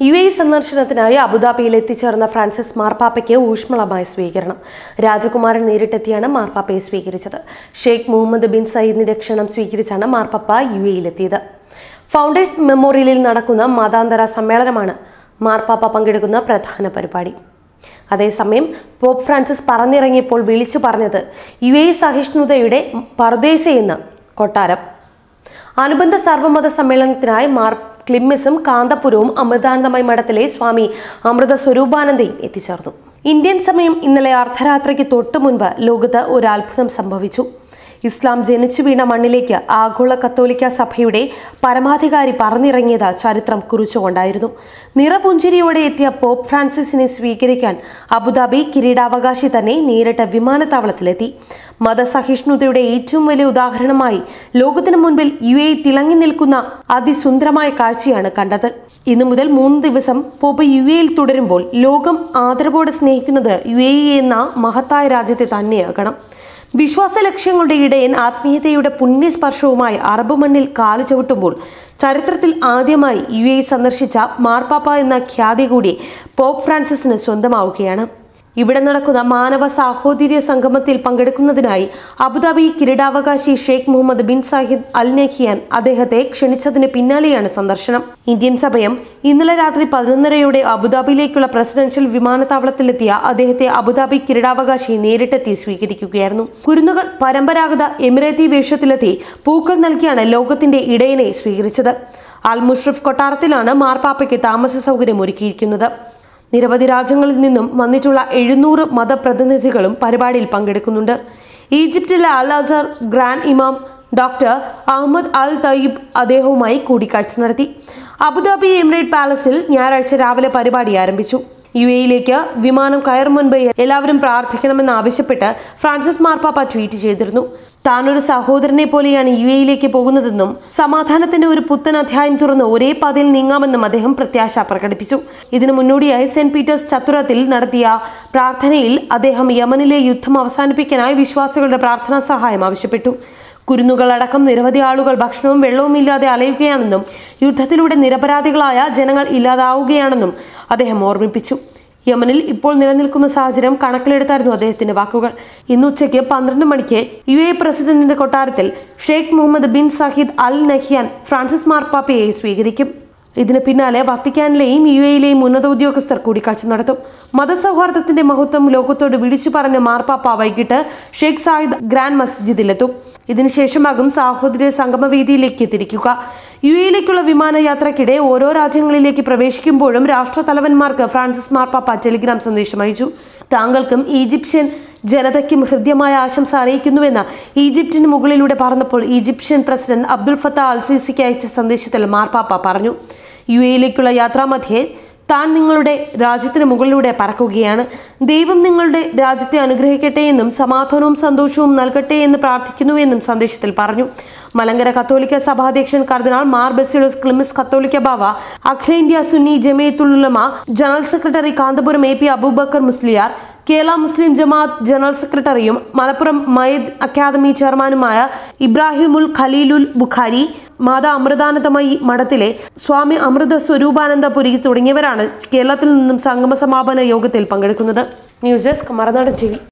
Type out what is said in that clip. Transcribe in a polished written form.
UAE സന്ദർശനത്തിനായി അബുദാബിയിൽ എത്തിച്ചേർന്ന ഫ്രാൻസിസ് മാർപ്പാപ്പയ്ക്ക് ഊഷ്മളമായ സ്വീകരണം. രാജകുമാരൻ നേരിട്ടെത്തിയാണ് മാർപ്പാപ്പയെ സ്വീകരിച്ചത്. ഷെയ്ഖ് മുഹമ്മദ് ബിൻ സയ്യിദിന്റെ ക്ഷണം സ്വീകരിച്ചാണ് മാർപ്പാപ്പ UAEയിലെത്തിയത്. ഫൗണ്ടേഴ്സ് മെമ്മോറിയലിൽ നടക്കുന്ന മതാന്തര സമ്മേളനമാണ് മാർപ്പാപ്പ പങ്കെടുക്കുന്ന പ്രധാന പരിപാടി. അതേസമയം പോപ്പ് ഫ്രാൻസിസ് പറന്നിറങ്ങിയപ്പോൾ വിളിച്ചു പറഞ്ഞത് UAE സഹിഷ്ണുതയുടെ പറുദീസയെന്ന് കൊട്ടാരം. അനുബന്ധ സർവ്വമത സമ്മേളനത്തിനായി മാർ ക്ലിമ്മിസും കാന്തപുരവും അമൃതാനന്ദമയി മഠത്തിലെ സ്വാമി അമൃത സ്വരൂപാനന്ദയും എത്തിച്ചേർന്നു. ഇന്ത്യൻ സമയം ഇന്നലെ അർദ്ധരാത്രിക്ക് തൊട്ടു മുൻപ് ലോകത്ത് ഒരു അത്ഭുതം സംഭവിച്ചു. ഇസ്ലാം ജനിച്ചു വീണ മണ്ണിലേക്ക് ആഗോള കത്തോലിക്ക സഭയുടെ പരമാധികാരി പറന്നിറങ്ങിയത് ചരിത്രം കുറിച്ചുകൊണ്ടായിരുന്നു. നിറപുഞ്ചിരിയോടെ എത്തിയ പോപ്പ് ഫ്രാൻസിസിനെ സ്വീകരിക്കാൻ അബുദാബി കിരീടാവകാശി തന്നെ നേരിട്ട് വിമാനത്താവളത്തിലെത്തി. മതസഹിഷ്ണുതയുടെ ഏറ്റവും വലിയ ഉദാഹരണമായി ലോകത്തിനു മുൻപിൽ UAE തിളങ്ങി നിൽക്കുന്ന അതിസുന്ദരമായ കാഴ്ചയാണ് കണ്ടത്. ഇന്നു മുതൽ 3 ദിവസം പോപ്പ് UAEയിൽ തുടരുമ്പോൾ ലോകം ആദരവോടെ സ്നേഹിക്കുന്നത് UAE എന്ന മഹത്തായ രാജ്യത്തെ തന്നെയാകണം. വിശ്വാസ ലക്ഷ്യങ്ങളുടെ ഇടയൻ ആത്മീയതയുടെ പുണ്യസ്പർശവുമായി അറബ് മണ്ണിൽ കാലു ചവിട്ടുമ്പോൾ ചരിത്രത്തിൽ ആദ്യമായി UAE സന്ദർശിച്ച മാർപ്പാപ്പ എന്ന ഖ്യാതി കൂടി പോപ്പ് ഫ്രാൻസിസിന് സ്വന്തമാവുകയാണ്. ഇവിടെ നടക്കുന്ന മാനവ സാഹോദര്യ സംഗമത്തിൽ പങ്കെടുക്കുന്നതിനായി അബുദാബി കിരീടാവകാശി Sheikh Mohammed bin Zayed Al Nahyan അദ്ദേഹത്തെ ക്ഷണിച്ചതിന് പിന്നാലെയാണ് സന്ദർശനം. ഇന്ത്യൻ സമയം ഇന്നലെ രാത്രി 11:30 അബുദാബിയിലേക്കുള്ള പ്രസിഡൻഷ്യൽ വിമാനത്താവളത്തിലെത്തിയ അദ്ദേഹത്തെ അബുദാബി കിരീടാവകാശി നേരിട്ടെത്തി സ്വീകരിക്കുകയായിരുന്നു. കുരുന്നുകൾ പരമ്പരാഗത എമിറേറ്റി വേഷത്തിലെത്തി പൂക്കൾ നൽകിയാണ് ലോകത്തിന്റെ ഇടയനെ സ്വീകരിച്ചത്. അൽ മുഷ്രിഫ് കൊട്ടാരത്തിലാണ് മാർപ്പാപ്പയ്ക്ക് താമസ സൗകര്യം ഒരുക്കിയിരിക്കുന്നത്. നിരവധി രാജ്യങ്ങളിൽ നിന്നും വന്നിട്ടുള്ള 700 മതപ്രതിനിധികളും പരിപാടിയിൽ പങ്കെടുക്കുന്നുണ്ട്. ഈജിപ്തിലെ അൽ അസർ ഗ്രാൻഡ് ഇമാം ഡോക്ടർ അഹമ്മദ് അൽ തയ്യിബ് അദ്ദേഹവുമായി കൂടിക്കാഴ്ച നടത്തി. അബുദാബി എമിറേറ്റ് പാലസിൽ ഞായറാഴ്ച രാവിലെ പരിപാടി ആരംഭിച്ചു. UAEയിലേക്ക് വിമാനം കയറും മുൻപ് എല്ലാവരും പ്രാർത്ഥിക്കണമെന്ന് ആവശ്യപ്പെട്ട് ഫ്രാൻസിസ് മാർപ്പാപ്പ ട്വീറ്റ് ചെയ്തിരുന്നു. താനൊരു സഹോദരനെ പോലെയാണ് UAEയിലേക്ക് പോകുന്നതെന്നും സമാധാനത്തിന്റെ ഒരു പുത്തൻ അധ്യായം തുറന്ന് ഒരേ പാതയിൽ നീങ്ങാമെന്നും അദ്ദേഹം പ്രത്യാശ പ്രകടിപ്പിച്ചു. ഇതിനു മുന്നോടിയായി സെന്റ് പീറ്റേഴ്സ് ചത്തുരത്തിൽ നടത്തിയ പ്രാർത്ഥനയിൽ അദ്ദേഹം യമനിലെ യുദ്ധം അവസാനിപ്പിക്കാനായി വിശ്വാസികളുടെ പ്രാർത്ഥനാ സഹായം ആവശ്യപ്പെട്ടു. കുരുന്നുകളടക്കം നിരവധി ആളുകൾ ഭക്ഷണവും വെള്ളവും ഇല്ലാതെ അലയുകയാണെന്നും യുദ്ധത്തിലൂടെ നിരപരാധികളായ ജനങ്ങൾ ഇല്ലാതാവുകയാണെന്നും അദ്ദേഹം ഓർമ്മിപ്പിച്ചു. യമനിൽ ഇപ്പോൾ നിലനിൽക്കുന്ന സാഹചര്യം കണക്കിലെടുത്തായിരുന്നു അദ്ദേഹത്തിന്റെ വാക്കുകൾ. ഇന്ന് ഉച്ചയ്ക്ക് 12 മണിക്ക് UAE പ്രസിഡന്റിന്റെ കൊട്ടാരത്തിൽ Sheikh Mohammed bin Zayed Al Nahyan Francis മാർപ്പാപ്പയെ സ്വീകരിക്കും. ഇതിന് പിന്നാലെ വത്തിക്കാനിലെയും UAEയിലെയും ഉന്നത ഉദ്യോഗസ്ഥർ കൂടിക്കാഴ്ച നടത്തും. മതസൗഹാർദ്ദത്തിന്റെ മഹത്വം ലോകത്തോട് വിളിച്ചു പറഞ്ഞ മാർപ്പാപ്പ വൈകിട്ട് ഷെയ്ഖ് സായിദ് ഗ്രാൻഡ് മസ്ജിദിലെത്തും. ഇതിനുശേഷമാകും സാഹോദര്യ സംഗമവേദിയിലേക്ക് തിരിക്കുക. UAEയിലേക്കുള്ള വിമാനയാത്രയ്ക്കിടെ ഓരോ രാജ്യങ്ങളിലേക്ക് പ്രവേശിക്കുമ്പോഴും രാഷ്ട്രതലവന്മാർക്ക് ഫ്രാൻസിസ് മാർപ്പാപ്പ ടെലിഗ്രാം സന്ദേശം അയച്ചു. താങ്കൾക്കും ഈജിപ്ഷ്യൻ ജനതയ്ക്കും ഹൃദ്യമായ ആശംസ അറിയിക്കുന്നുവെന്ന് ഈജിപ്തിന് മുകളിലൂടെ പറഞ്ഞപ്പോൾ ഈജിപ്ഷ്യൻ പ്രസിഡന്റ് അബ്ദുൽ ഫത്താഹ് അൽ സിസിക്ക് അയച്ച സന്ദേശത്തിൽ മാർപ്പാപ്പ പറഞ്ഞു, UAEയിലേക്കുള്ള യാത്രാമധ്യേ താൻ നിങ്ങളുടെ രാജ്യത്തിന് മുകളിലൂടെ പറക്കുകയാണ്. ദൈവം നിങ്ങളുടെ രാജ്യത്തെ അനുഗ്രഹിക്കട്ടെ എന്നും സമാധാനവും സന്തോഷവും നൽകട്ടെ എന്ന് പ്രാർത്ഥിക്കുന്നുവെന്നും സന്ദേശത്തിൽ പറഞ്ഞു. മലങ്കര കത്തോലിക്ക സഭാധ്യക്ഷൻ കർദിനാൾ മാർ ബസിലോസ് ക്ലിമ്മിസ് കത്തോലിക്ക ബാവ, അഖിലേന്ത്യാ Sunni Jamiyyathul Ulama general secretary Kanthapuram AP Aboobacker Musliyar, Kerala Muslim Jamaath general സെക്രട്ടറിയും മലപ്പുറം മയ്യിദ് അക്കാദമി ചെയർമാനുമായ ഇബ്രാഹിമുൽ ഖലീലുൽ ബുഖാരി, മാതാ അമൃതാനന്ദമയി മഠത്തിലെ സ്വാമി അമൃത സ്വരൂപാനന്ദപുരി തുടങ്ങിയവരാണ് കേരളത്തിൽ നിന്നും സംഗമ സമാപന യോഗത്തിൽ പങ്കെടുക്കുന്നത്. ന്യൂസ് ഡെസ്ക് മറുനാടൻ TV.